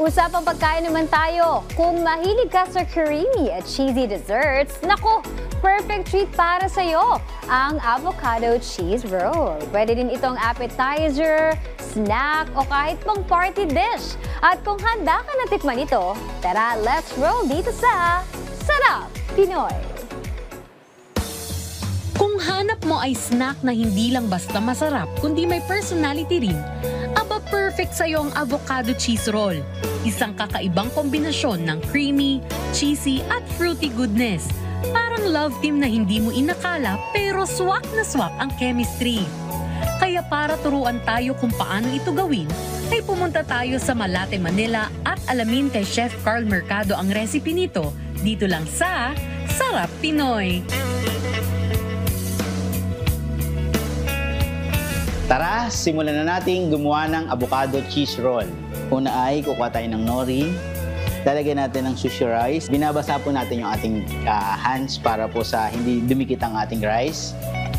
Usapang pagkain naman tayo. Kung mahilig ka sa creamy at cheesy desserts, nako, perfect treat para sa'yo ang avocado cheese roll. Pwede din itong appetizer, snack o kahit pang party dish. At kung handa ka na tikman ito, tara, let's roll dito sa Sarap Pinoy! Kung hanap mo ay snack na hindi lang basta masarap, kundi may personality rin, aba perfect sa'yo ang avocado cheese roll. Isang kakaibang kombinasyon ng creamy, cheesy at fruity goodness. Parang love team na hindi mo inakala pero swak na swak ang chemistry. Kaya para turuan tayo kung paano ito gawin, ay pumunta tayo sa Malate, Manila at alamin kay Chef Carl Mercado ang recipe nito dito lang sa Sarap Pinoy. Tara, simulan na natin gumawa ng avocado cheese roll. Una ay kukuha tayo ng nori. Lalagyan natin ng sushi rice. Binabasa po natin yung ating hands para po sa hindi dumikit ang ating rice.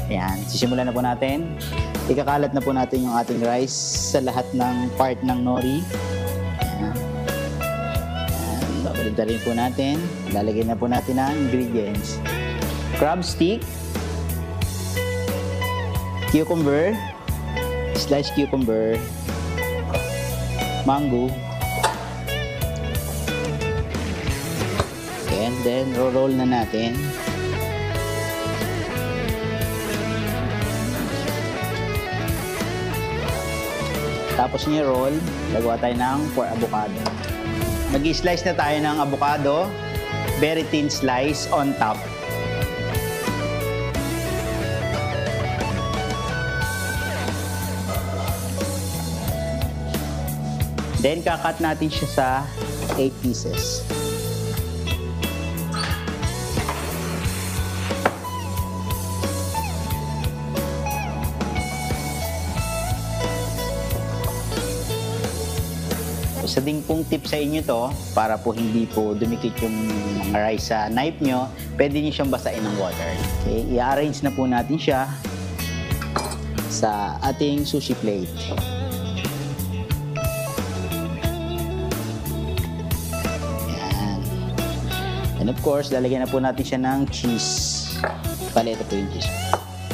Ayan, sisimulan na po natin. Ikakalat na po natin yung ating rice sa lahat ng part ng nori. Ayan. Ayan, babalagdarin po natin. Lalagyan na po natin ang ingredients. Crab stick, cucumber, sliced cucumber, mango, okay, and then roll na natin. Tapos niya roll, gagawa tayo ng for avocado. Mag-slice na tayo ng avocado, very thin slice on top. Then, kakat natin siya sa 8 pieces. Isa ding pong tip sa inyo to, para po hindi po dumikit yung mga rice sa knife nyo, pwede nyo siyang basain ng water. Okay, i-arrange na po natin siya sa ating sushi plate. And of course, lalagyan na po natin siya ng cheese. Bale, ito po yung cheese.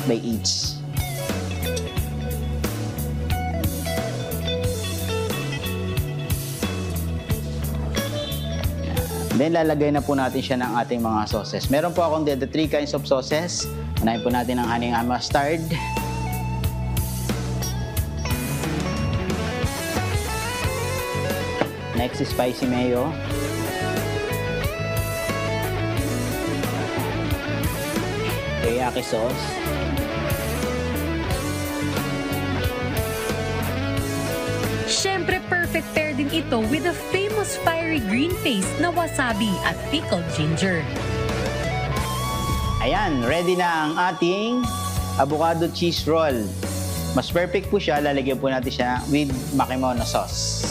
By each. Then, lalagay na po natin siya ng ating mga sauces. Meron po akong dito 3 kinds of sauces. Unahin po natin ang honey and mustard. Next is spicy mayo. Teriyaki sauce. Siyempre perfect pair din ito with the famous fiery green paste na wasabi at pickled ginger. Ayan, ready na ang ating avocado cheese roll. Mas perfect po siya, lalagyan po natin siya with makimono sauce.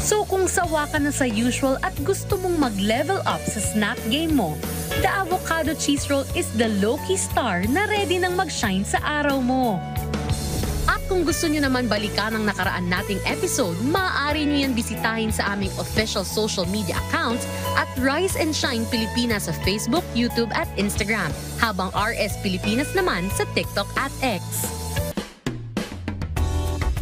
So kung sawa ka na sa usual at gusto mong mag-level up sa snack game mo, the avocado cheese roll is the low-key star na ready nang mag-shine sa araw mo. At kung gusto nyo naman balikan ang nakaraan nating episode, maaari nyo yan bisitahin sa aming official social media accounts at Rise and Shine Pilipinas sa Facebook, YouTube at Instagram, habang RS Pilipinas naman sa TikTok at X.